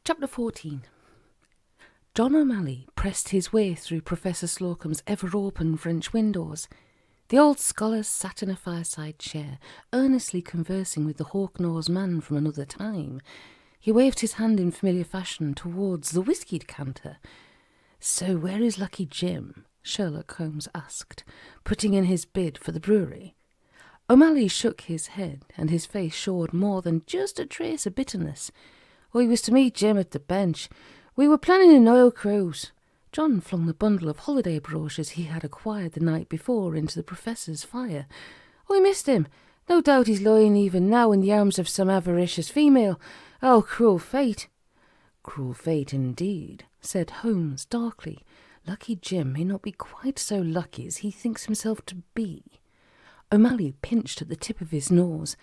Chapter 14. John Omally pressed his way through Professor Slocum's ever-open French windows. The old scholar sat in a fireside chair, earnestly conversing with the hawk-nosed man from another time. He waved his hand in familiar fashion towards the whisky decanter. "So where is Lucky Jim?" Sherlock Holmes asked, putting in his bid for the brewery. Omally shook his head, and his face showed more than just a trace of bitterness. "I was to meet Jim at the bench. We were planning an oil cruise." John flung the bundle of holiday brochures he had acquired the night before into the Professor's fire. "I missed him. No doubt he's lying even now in the arms of some avaricious female. Oh, cruel fate!" "Cruel fate indeed," said Holmes darkly. "Lucky Jim may not be quite so lucky as he thinks himself to be." Omally pinched at the tip of his nose.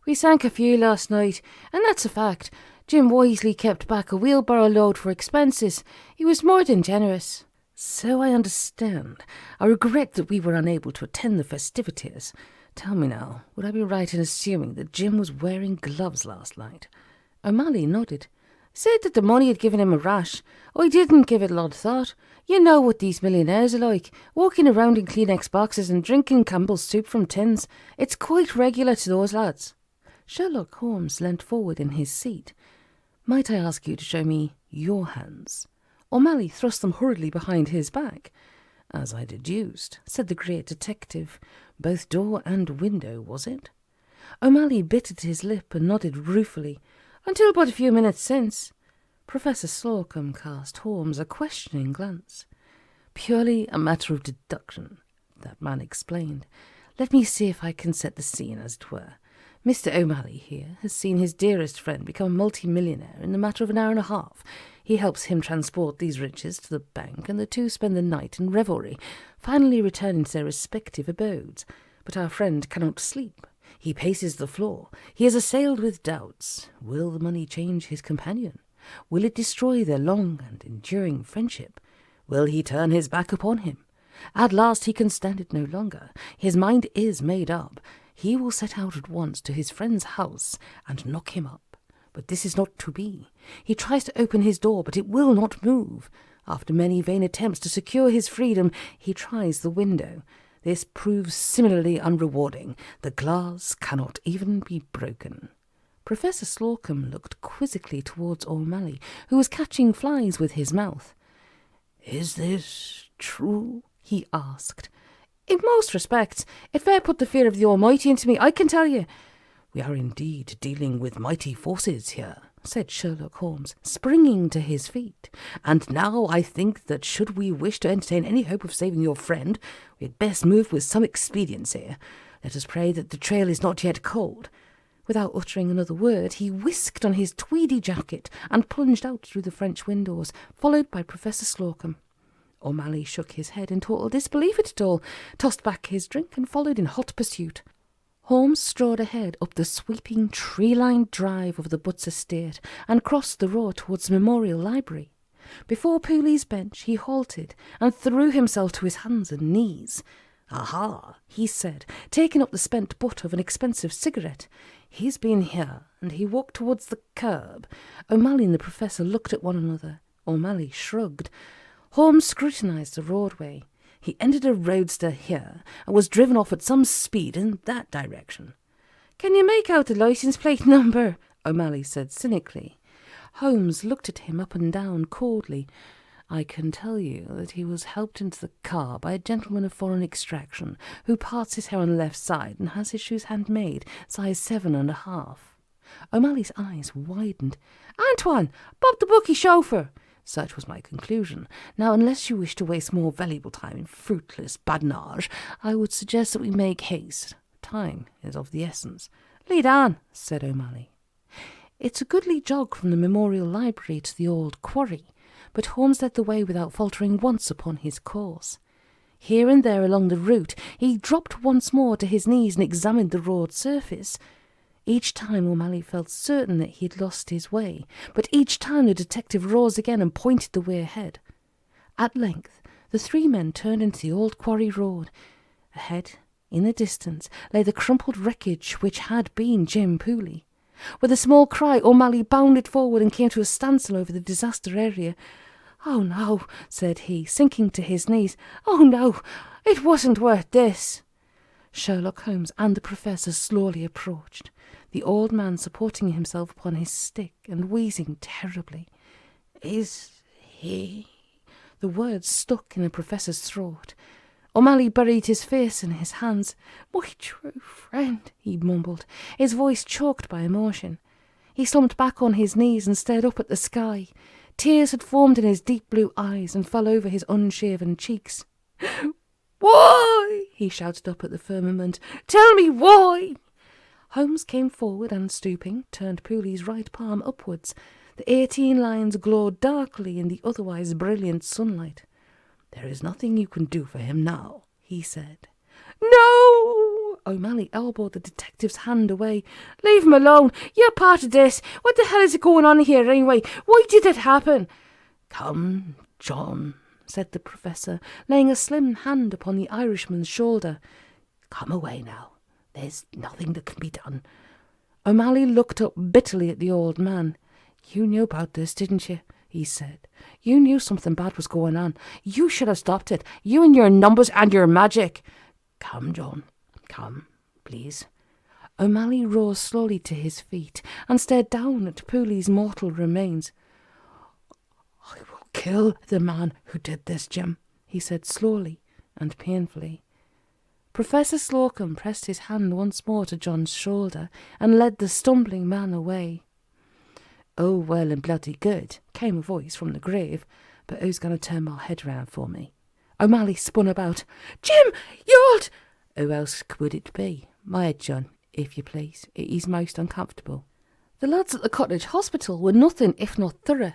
"We sank a few last night, and that's a fact. Jim wisely kept back a wheelbarrow load for expenses. He was more than generous." "So I understand. I regret that we were unable to attend the festivities. Tell me now, would I be right in assuming that Jim was wearing gloves last night?" Omally nodded. "Said that the money had given him a rash. I didn't give it a lot of thought. You know what these millionaires are like, walking around in Kleenex boxes and drinking Campbell's soup from tins. It's quite regular to those lads." Sherlock Holmes leant forward in his seat. "Might I ask you to show me your hands?" Omally thrust them hurriedly behind his back. "As I deduced," said the great detective. "Both door and window, was it?" Omally bit at his lip and nodded ruefully. "Until but a few minutes since." Professor Slocum cast Holmes a questioning glance. "Purely a matter of deduction," that man explained. "Let me see if I can set the scene, as it were. Mr. Omally here has seen his dearest friend become a multi-millionaire in the matter of an hour and a half. He helps him transport these riches to the bank, and the two spend the night in revelry, finally returning to their respective abodes. But our friend cannot sleep. He paces the floor. He is assailed with doubts. Will the money change his companion? Will it destroy their long and enduring friendship? Will he turn his back upon him? At last he can stand it no longer. His mind is made up. He will set out at once to his friend's house and knock him up. But this is not to be. He tries to open his door, but it will not move. After many vain attempts to secure his freedom, he tries the window. This proves similarly unrewarding. The glass cannot even be broken." Professor Slocum looked quizzically towards Omally, who was catching flies with his mouth. "Is this true?" he asked. "In most respects. It fair put the fear of the Almighty into me, I can tell you." "We are indeed dealing with mighty forces here," said Sherlock Holmes, springing to his feet. "And now I think that should we wish to entertain any hope of saving your friend, we had best move with some expediency. Let us pray that the trail is not yet cold." Without uttering another word, he whisked on his tweedy jacket and plunged out through the French windows, followed by Professor Slocum. Omally shook his head in total disbelief at it all, tossed back his drink, and followed in hot pursuit. Holmes strode ahead up the sweeping tree-lined drive of the Butts estate and crossed the road towards the Memorial Library. Before Pooley's bench he halted and threw himself to his hands and knees. "Aha," he said, taking up the spent butt of an expensive cigarette. "He's been here," and he walked towards the curb. Omally and the Professor looked at one another. Omally shrugged. Holmes scrutinized the roadway. He entered a roadster here and was driven off at some speed in that direction. "Can you make out the license plate number?" Omally said cynically. Holmes looked at him up and down coldly. "I can tell you that he was helped into the car by a gentleman of foreign extraction who parts his hair on the left side and has his shoes handmade, size 7.5. O'Malley's eyes widened. "Antoine! Bob the bookie chauffeur!" Such was my conclusion. Now, unless you wish to waste more valuable time in fruitless badinage, I would suggest that we make haste. Time is of the essence. "Lead on," said Omally. It's a goodly jog from the Memorial Library to the old quarry, but Holmes led the way without faltering once upon his course. Here and there along the route he dropped once more to his knees and examined the road surface. Each time Omally felt certain that he had lost his way, but each time the detective rose again and pointed the way ahead. At length the three men turned into the old quarry road. Ahead, in the distance, lay the crumpled wreckage which had been Jim Pooley. With a small cry, Omally bounded forward and came to a standstill over the disaster area. "Oh no," said he, sinking to his knees. "Oh no, it wasn't worth this." Sherlock Holmes and the Professor slowly approached, the old man supporting himself upon his stick and wheezing terribly. "Is he—" The words stuck in the Professor's throat. Omally buried his face in his hands. "My true friend," he mumbled, his voice choked by emotion. He slumped back on his knees and stared up at the sky. Tears had formed in his deep blue eyes and fell over his unshaven cheeks. "Why?" he shouted up at the firmament. "Tell me why!" Holmes came forward and, stooping, turned Pooley's right palm upwards. The 18 lines glowed darkly in the otherwise brilliant sunlight. "There is nothing you can do for him now," he said. "No!" Omally elbowed the detective's hand away. "Leave him alone. You're part of this. What the hell is going on here anyway? Why did it happen?" "Come, John," said the Professor, laying a slim hand upon the Irishman's shoulder. "Come away now. There's nothing that can be done." Omally looked up bitterly at the old man. "You knew about this, didn't you?" he said. "You knew something bad was going on. You should have stopped it. You and your numbers and your magic." "Come, John. Come, please." Omally rose slowly to his feet and stared down at Pooley's mortal remains. "I will kill the man who did this, Jim," he said slowly and painfully. Professor Slocum pressed his hand once more to John's shoulder and led the stumbling man away. "Oh, well and bloody good," came a voice from the grave, "but who's going to turn my head round for me?" Omally spun about. "Jim, you old—" "Who else would it be? My head, John, if you please. It is most uncomfortable." The lads at the cottage hospital were nothing if not thorough.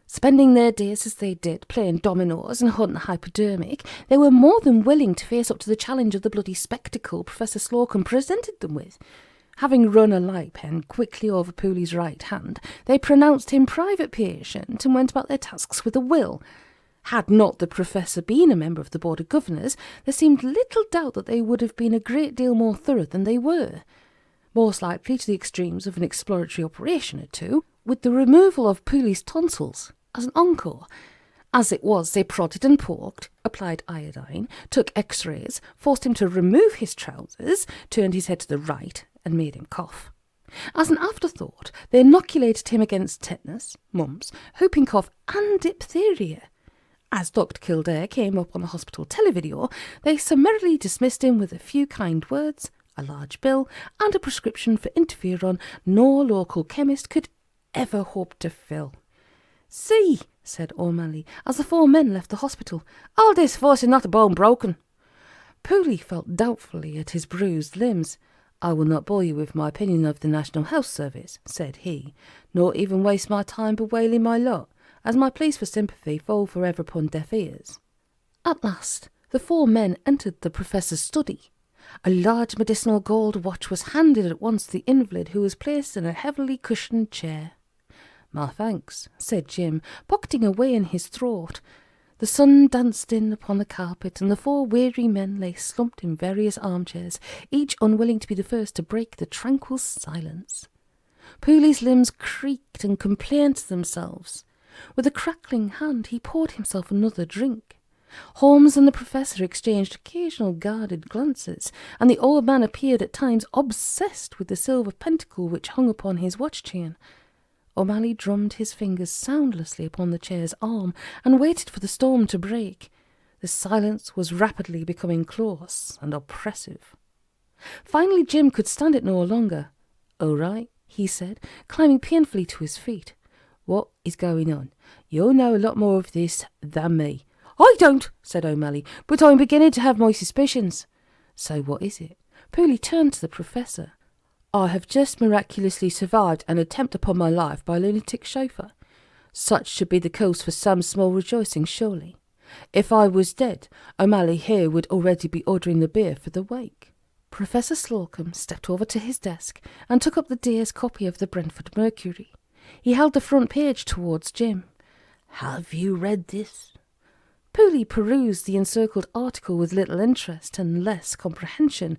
Spending their days as they did, playing dominoes and hunting the hypodermic, they were more than willing to face up to the challenge of the bloody spectacle Professor Slocum presented them with. Having run a light pen quickly over Pooley's right hand, they pronounced him private patient and went about their tasks with a will. Had not the Professor been a member of the Board of Governors, there seemed little doubt that they would have been a great deal more thorough than they were. Most likely to the extremes of an exploratory operation or two, with the removal of Pooley's tonsils as an encore. As it was, they prodded and poked, applied iodine, took x-rays, forced him to remove his trousers, turned his head to the right, and made him cough. As an afterthought, they inoculated him against tetanus, mumps, whooping cough, and diphtheria. As Dr. Kildare came up on the hospital televideo, they summarily dismissed him with a few kind words, a large bill, and a prescription for interferon no local chemist could ever hope to fill. "See," said Omally, as the 4 men left the hospital, "all this force is not a bone broken." Pooley felt doubtfully at his bruised limbs. "I will not bore you with my opinion of the National Health Service," said he, "nor even waste my time bewailing my lot, as my pleas for sympathy fall forever upon deaf ears." At last, the 4 men entered the Professor's study. A large medicinal gold watch was handed at once to the invalid, who was placed in a heavily cushioned chair. "My thanks," said Jim, pocketing away in his throat. The sun danced in upon the carpet, and the 4 weary men lay slumped in various armchairs, each unwilling to be the first to break the tranquil silence. Pooley's limbs creaked and complained to themselves. With a crackling hand he poured himself another drink. Holmes and the Professor exchanged occasional guarded glances, and the old man appeared at times obsessed with the silver pentacle which hung upon his watch-chain. Omally drummed his fingers soundlessly upon the chair's arm and waited for the storm to break. The silence was rapidly becoming close and oppressive. Finally Jim could stand it no longer. "All right," he said, climbing painfully to his feet. "What is going on? You'll know a lot more of this than me." "I don't," said Omally, "but I'm beginning to have my suspicions." "So what is it?" Pooley turned to the Professor. "I have just miraculously survived an attempt upon my life by a lunatic chauffeur. Such should be the cause for some small rejoicing, surely. If I was dead, Omally here would already be ordering the beer for the wake." Professor Slocum stepped over to his desk and took up the day's copy of the Brentford Mercury. He held the front page towards Jim. "Have you read this?" Pooley perused the encircled article with little interest and less comprehension.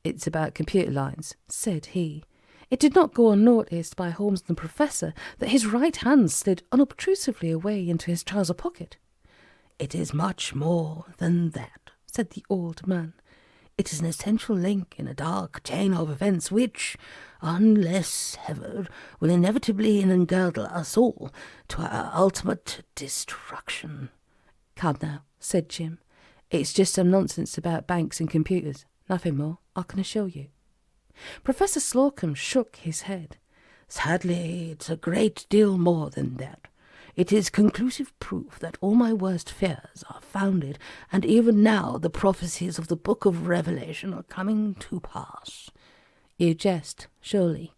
"It's about computer lines," said he. It did not go unnoticed by Holmes and the Professor that his right hand slid unobtrusively away into his trouser pocket. "It is much more than that," said the old man. "It is an essential link in a dark chain of events which, unless severed, will inevitably engirdle us all to our ultimate destruction." "Come now," said Jim. "It's just some nonsense about banks and computers. Nothing more, I can assure you." Professor Slocum shook his head. "Sadly, it's a great deal more than that. It is conclusive proof that all my worst fears are founded, and even now the prophecies of the Book of Revelation are coming to pass." "You jest, surely."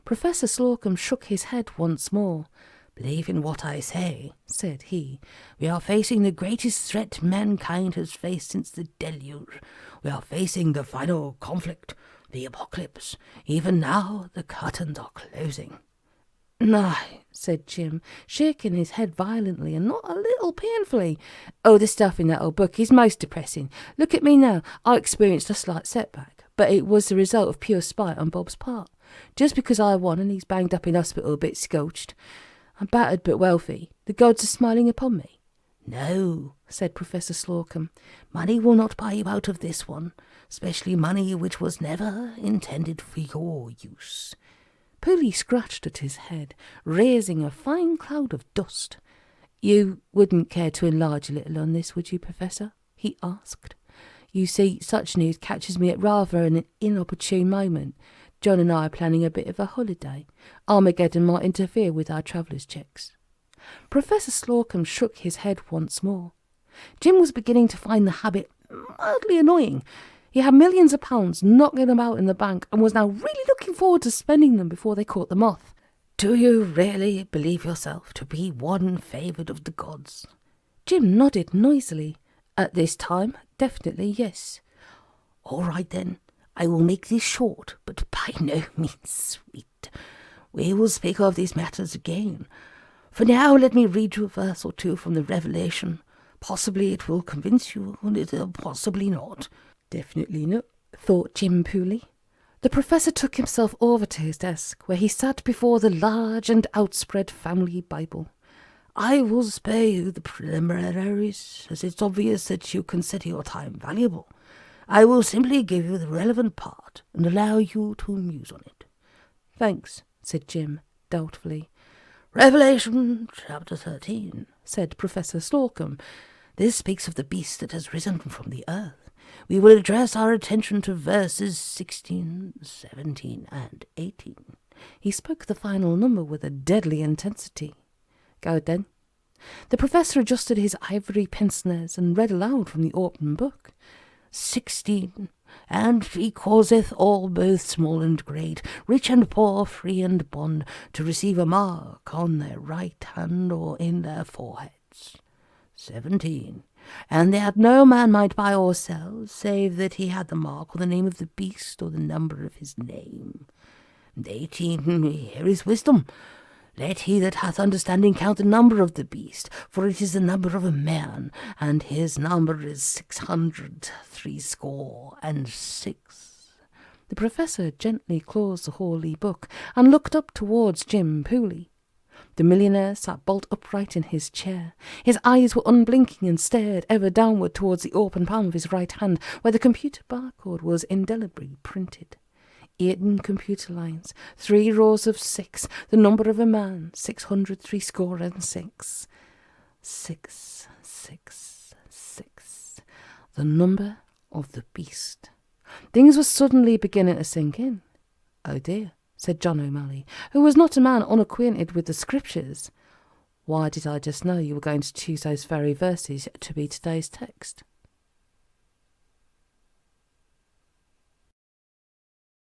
Professor Slocum shook his head once more. "Believe in what I say," said he. "We are facing the greatest threat mankind has faced since the deluge. We are facing the final conflict, the apocalypse. Even now the curtains are closing." "Nay," said Jim, shaking his head violently and not a little painfully. "Oh, the stuff in that old book is most depressing. Look at me now. I experienced a slight setback, but it was the result of pure spite on Bob's part. Just because I won and he's banged up in hospital a bit scorched. I'm battered but wealthy. The gods are smiling upon me." "No," said Professor Slocum. "Money will not buy you out of this one, especially money which was never intended for your use." Pooley scratched at his head, raising a fine cloud of dust. "You wouldn't care to enlarge a little on this, would you, Professor?" he asked. "You see, such news catches me at rather an inopportune moment. John and I are planning a bit of a holiday. Armageddon might interfere with our travellers' checks." Professor Slocum shook his head once more. Jim was beginning to find the habit mildly annoying. He had millions of pounds knocking about in the bank and was now really looking forward to spending them before they caught the moth. "Do you really believe yourself to be one favoured of the gods?" Jim nodded noisily. "At this time, definitely yes." "All right then. I will make this short, but by no means sweet. We will speak of these matters again. For now, let me read you a verse or two from the Revelation. Possibly it will convince you, and possibly not." "Definitely not," thought Jim Pooley. The Professor took himself over to his desk, where he sat before the large and outspread family Bible. "I will spare you the preliminaries, as it's obvious that you consider your time valuable. I will simply give you the relevant part and allow you to muse on it." "Thanks," said Jim, doubtfully. "Revelation chapter 13, said Professor Slocum. "This speaks of the beast that has risen from the earth. We will address our attention to verses 16, 17, and 18. He spoke the final number with a deadly intensity. "Go then." The Professor adjusted his ivory pince-nez and read aloud from the open book. 16. "And he causeth all, both small and great, rich and poor, free and bond, to receive a mark on their right hand or in their foreheads. 17. And that no man might buy or sell, save that he had the mark or the name of the beast or the number of his name. 18. Here is wisdom. Let he that hath understanding count the number of the beast, for it is the number of a man, and his number is 666. The Professor gently closed the holy book and looked up towards Jim Pooley. The millionaire sat bolt upright in his chair. His eyes were unblinking and stared ever downward towards the open palm of his right hand, where the computer barcode was indelibly printed. 8 computer lines, 3 rows of 6, the number of a man, 666. 666. The number of the beast. Things were suddenly beginning to sink in. "Oh dear," said John Omally, who was not a man unacquainted with the Scriptures. "Why did I just know you were going to choose those very verses to be today's text?"